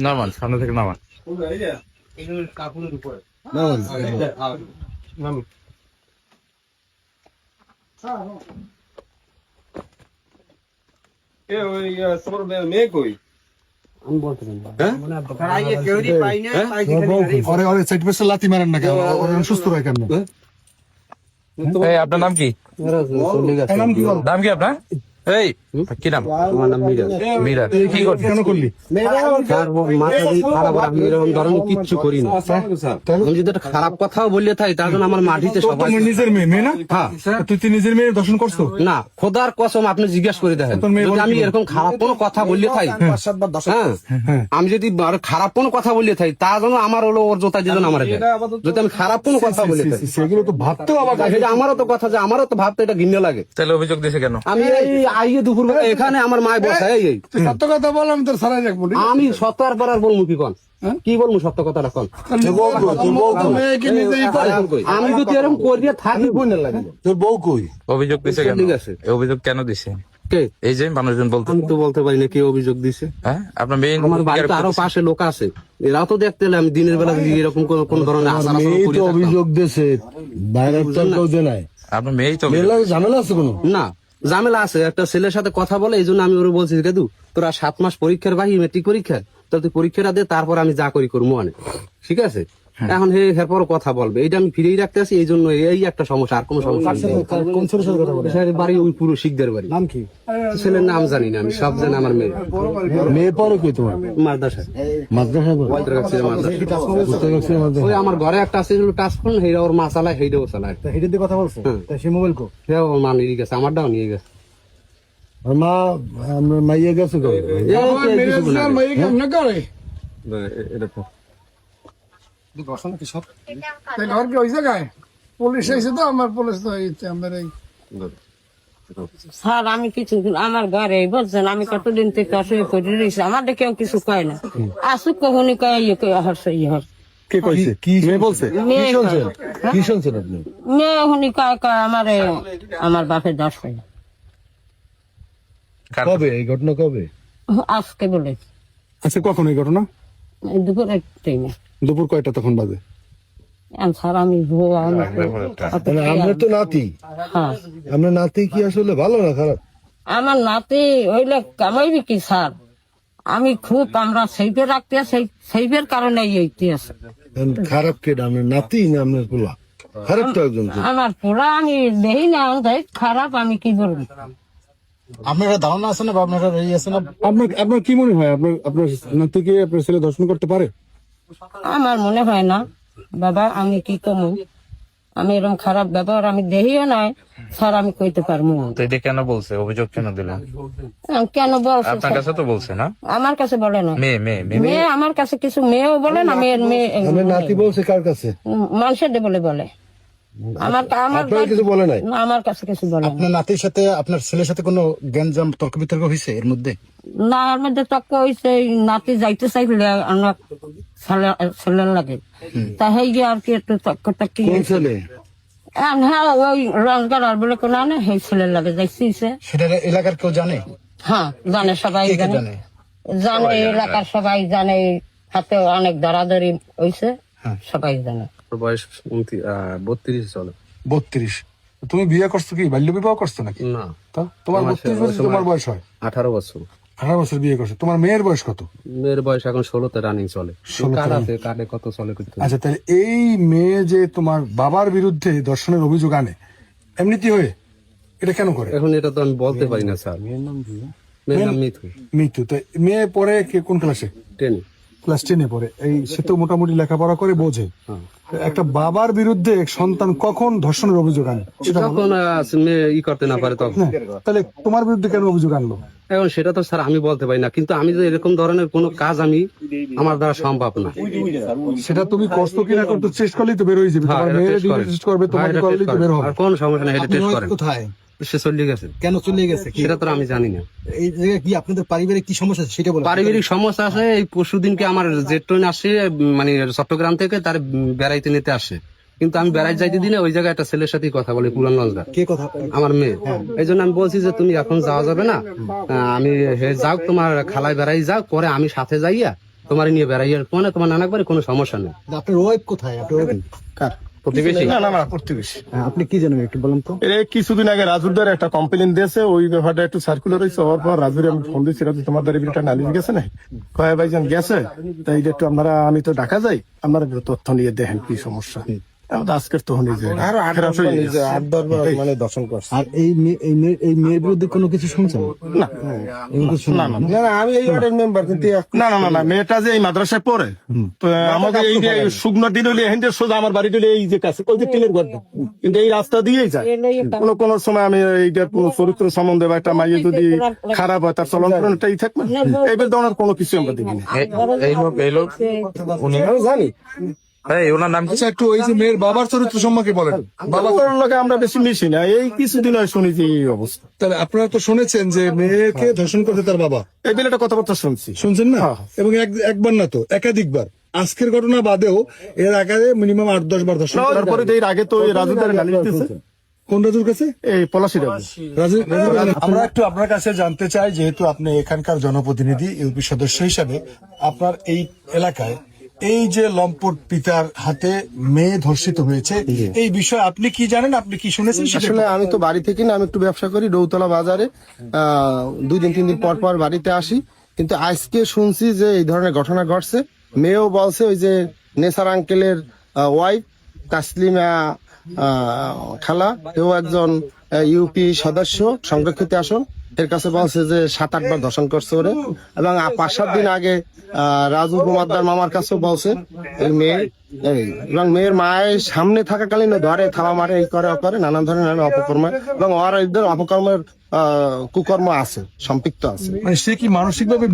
নামান, সামনে থেকে নামান। কাপড়ের উপরে তোমার মেয়ে কই? লাথি মারেন না কেন? সুস্থ রয় কেন? আপনার নাম কি? নাম কি আপনার? এই কি নাম? আমার নাম মিরাজ। মিরাজ, কি করছিস? কেন করলি? তার মাথা দিয়ে খারাপ, আমি এরকম ধরনের কিচ্ছু করি না। আমি যদি একটা খারাপ কথাও বললে থাকি তার জন্য আমার মাটিতে সবাই নিজের মেয়ে মেয়ে না? হ্যাঁ। তুই নিজের মেয়ে দর্শন করছো না, খোদার কসম আপনি জিজ্ঞাসা করে দেখেন, যদি আমি এরকম খারাপ কোনো কথা বললে থাকি, হ্যাঁ, আমি যদি খারাপ কোনো কথা বললে থাকি তার জন্য আমার হলো ওর জোতা যেন আমার যদি আমি খারাপ কোনো কথা বলে থাকি সেগুলো তো ভাবতেও আবার আমারও তো কথা যে আমারও তো ভাবতে এটা ঘৃণা লাগে। তাহলে অভিযোগ দিয়েছে কেন? আমি এই আইয়ে দুপুর এখানে আমার মায় বসে এই সত্য কথা বল, আমি তোর সারাই রাখবো। আমি সত্য আর পর আর বলবো কি কন, কি বলবো সত্য কথাটা কন? আমি যদি এরকম করিয়ে থাকি বোনের লাগে। তোর বউ কই? অভিযোগ দিছে কেন? ঠিক আছে, অভিযোগ কেন দিছে? কে? এই যে মানুষজন বলতে, আমি তো বলতে পারি না কে অভিযোগ দিছে। হ্যাঁ, আপনার মেয়ে আমার বাড়িতে আরো পাশে লোক আছে, এরাও তো দেখতে এলে আমি দিনের বেলা যদি এরকম কোন ধরনের আচার আচরণ করি থাকতাম। অভিযোগ দিয়েছে বাইরের কেউ দেয় নাই। আপনার মেয়েই তো ঝামেলা আছে কোনো? না, ঝামেলা আছে, একটা ছেলের সাথে কথা বলে, এই জন্য আমি ওরা বলছি কেদু তোরা 7 মাস পরীক্ষার বাহি মেট্রিক পরীক্ষা, তো তুই পরীক্ষাটা দে, তারপর আমি যা করি করবো মানে, ঠিক আছে? এখন এরপর কথা বলবে, এইটা আমি ফিরেই রাখতে আছি, এই জন্য এই একটা সমস্যা, আর কোনো সমস্যা নেই। বাড়ি ওই পুরো শিখদের বাড়ি। নাম কি? ছেলের নাম জানি না আমি, সব জানি আমার মেয়ে। মেয়ে পরে কই তোমার? মাদ্রাসায়। মাদ্রাসায় ওই আমার ঘরে একটা আছে টাচফোন, সেইটা ওর মা চালায়, সেইটাও চালায়। হেঁটে দিয়ে কথা বলছো? সে মোবাইল কো? সেও ওর মা নিয়ে গেছে, আমারটাও নিয়ে গেছে। মা মাইয়া গেছে কবে? এটা তো ঘর কি ওই জায়গায় পুলিশ এসে তো আমার পুলিশ তো আমার এই স্যার আমি কিছু আমার ঘরে বলছেন, আমি কতদিন থেকে অসুখ করে রয়েছি, আমার কেউ কিছু কয় না, আসুক কখনই কয় হচ্ছে কে কইছে? কি মেয়ে বলছে? কি শুনছেন আপনি? মেয়ে এখনই কয় কয় আমার বাপের দাস হয় না। কবে এই ঘটনা? কবে? আজকে বলে আচ্ছা, কখন এই ঘটনা? দুপুরে টাইমে। দুপুর কয়টা তখন বাজে? স্যার আমি আমরা তো নাতি, হ্যাঁ আমরা নাতি কি আসলে ভালো না খারাপ? আমার নাতি হইলে কামাইবি কি স্যার, আমি খুব আমরা সেইফে রাখতে সেইফের কারণে এইটি আছে। খারাপ কেটা? আমরা নাতি না আপনার পোলা? খারাপ তো একজন। আমার পুরা আমি দেখি না খারাপ, আমি কি বলবো? আপনারা ধারণা আছে না বা আপনারা এই আছে না? আপনার কি মনে হয় আপনার নাতিকে আপনার ছেলে দর্শন করতে পারে? আমার মনে হয় না বাবা, আমি কি কমু, আমি এরকম খারাপ ব্যবহার আমি দেখিও নাই স্যার, আমি কইতে পারবো না। তো এটা কেন বলছে? অভিযোগ কেন দিলেন? কেন বলছে? আপনার কাছে তো বলছে না? আমার কাছে বলে না। মেয়ে আমার কাছে কিছু মেয়েও বলে না, মেয়ে নাতি বলছে কার কাছে? মানুষের বলে আমার কিছু বলে নাই? না, আমার কাছে কিছু বলে না। আপনার নাতির সাথে আপনার ছেলের সাথে কোনো গ্যাঞ্জাম তর্ক বিতর্ক হয়েছে এর মধ্যে? না, এর মধ্যে তক্ক হয়েছে, নাতি যাইতে চাইলে আমার ছেলের লাগে, তা সেই যে আর কি একটু তক্কটা কি ছেলে? হ্যাঁ, ওই রঙকার আর বলে কোনো না, সেই ছেলের লাগে যাইছে। সেটা এলাকার কেউ জানে? হ্যাঁ জানে, সবাই জানে, এলাকার সবাই জানে, হাতে অনেক ধরাধরি হয়েছে, সবাই জানে। বয়স 32 চলে। 32? তুমি বিয়ে করছো কি বাল্য বিবাহ করছো নাকি? না, তোমার 32 বছর তোমার বয়স হয়? 18 বছর। 18 বছর বিয়ে করছো। তোমার মেয়ের বয়স কত? মেয়ের বয়স এখন 16তে রানিং চলে। কাটে কত চলে? আচ্ছা, তাহলে এই মেয়ে যে তোমার বাবার বিরুদ্ধে দর্শনের অভিযোগ আনে এমনিতে হয়ে, এটা কেন করে? এখন এটা তো আমি বলতে পারি না স্যার। মেয়ের নাম মিতু। তো মেয়ে পড়ে কোন ক্লাসে? 10। ক্লাস 10-এ পড়ে। সে তো মোটামুটি লেখাপড়া করে, বোঝে। একটা বাবার বিরুদ্ধে সন্তান কখন ধর্ষণের অভিযোগ আনে? যখন মেয়ে করতে না পারে তখন। তাহলে তোমার বিরুদ্ধে কেন অভিযোগ আনলো? এখন সেটা তো স্যার আমি বলতে পারি না, কিন্তু আমি যে এরকম ধরনের কোনো কাজ আমার দ্বারা সম্ভব না। সেটা তুমি কষ্ট কিনা করতে চেষ্টা করলেই তো বের হয়ে যাবে। তোমার মেয়ে টেস্ট করবে, তোমাকে করলেই তো বের হবে। আর কোন সমস্যা নেই, এটা টেস্ট করেন। কোথায় সে চলে গেছে। কেন চলে গেছে সেটা তো আমি জানি না। এই জায়গায় কি আপনাদের পারিবারিক কি সমস্যা আছে সেটা বলেন। পারিবারিক সমস্যা আছে। এই পরশুদিনকে আমার জেট ট্রেন আসে, মানে চট্টগ্রাম থেকে তার বেড়াইতে নিতে আসে, কিন্তু আমি বেড়াই যাইতে দিনে ওই জায়গায় একটা ছেলের সাথে কথা বলে পুরান লঞ্চঘাট, কে কথা আমার মেয়ে। এই জন্য আমি বলছি যে তুমি এখন যাওয়া যাবে না, আমি যাও তোমার খালায় বেড়াই যাও, পরে আমি সাথে যাইয়া তোমার নিয়ে বেড়াইয়া মানে তোমার নানা করে কোনো সমস্যা নেই। আপনার ওয়াইফ কোথায়? আপনার wife কার? প্রতিবেশী না না না প্রতিবেশী। হ্যাঁ, আপনি কি জানেন একটু বলেন তো। এই কিছুদিন আগে রাজুরদার একটা কমপ্লেন দিয়েছে, ওই ব্যাপারটা একটু সার্কুলার হয়েছে। হওয়ার পর রাজুরে আমি ফোন দিয়েছি, রাজু তোমাদের এটা নালিশ গেছে না, কয় ভাইজান গেছে, তাই এটা একটু আপনারা, আমি তো ঢাকা যাই, আপনারা একটু তথ্য নিয়ে দেখেন কি সমস্যা। আমাদের আজকের তো নিজে মানে দর্শন করছে। আর এই এই মেয়ের বিরুদ্ধে কোনো কিছু শুনছেন? না না না না না, আমি এই ওয়ার্ডের মেম্বার, কিন্তু না না না না, মেয়েটা যে এই মাদ্রাসায় পড়ে, তো আমাকে এই যে শুকনো দিন হলে এখান থেকে সোজা আমার বাড়ি দিলে এই যে কাছে ওই যে টিনের ঘর, কিন্তু এই রাস্তা দিয়েই যায়। কোন সময় আমি এইটা কোনো চরিত্র সম্বন্ধে বা একটা মাইয়ে যদি খারাপ হয় তার চলন ফলনটাই থাকবে, এইবার ধরনের কোনো কিছু আমরা দেখি না। এই লোক উনি জানি এই ওনার নাম কি? আচ্ছা, একটু ওই যে মেয়ের বাবার চরিত্র সম্পর্কে বলেন। বাবা তোর লোকে আমরা বেশি মিশি না, এই কিছুদিন হয় শুনেছি এই অবস্থা। তাহলে আপনারা তো শুনেছেন যে মেয়েকে ধর্ষণ করতে তার বাবা, এই বেলাটা কথাবার্তা শুনছি। শুনছেন না? এবং একবার না তো একাধিকবার, আজকের ঘটনা বাদেও এর আগে মিনিমাম 8-10 বার ধর্ষণ করার তারপরে এর আগে তো এই রাজুদারে নালিশ দিয়েছে, কোন রাজুর কাছে? এই পলাশি রাজু। আমরা একটু আপনার কাছে জানতে চাই, যেহেতু আপনি এখানকার জনপ্রতিনিধি, ইউপি সদস্য হিসাবে, আপনার এই এলাকায় এই যে লম্পট পিতার হাতে মেয়ে ধর্ষিত হয়েছে, এই বিষয়ে আপনি কি জানেন, আপনি কি শুনেছেন? সেটা আসলে আমি তো বাড়ি থেকে না, আমি একটু ব্যবসা করি রৌতলা বাজারে, 2 দিন 3 দিন পর পর বাড়িতে আসি, কিন্তু আজকে শুনছি যে এই ধরনের ঘটনা ঘটছে। মেয়েও বলছে, ওই যে নেসার আঙ্কেলের ওয়াইফ তাসলিমা খালা, এও একজন ইউপি সদস্য সংরক্ষিত আসন, এর কাছে বলছে যে 7-8 বার ধর্ষণ করছে ওরে। এবং 5-7 দিন আগে রাজু কুমারদার মামার কাছেও বলছে এই মেয়ে, এবং মেয়ের মায়ের সামনে থাকাকালীন ধরে থামা মারে, এই করে ও করে, নানান ধরনের অপকর্ম, এবং ওর এদের অপকর্মের কুকর্ম আছে, সম্পৃক্ত আছে। মানে সে কি মানসিকভাবে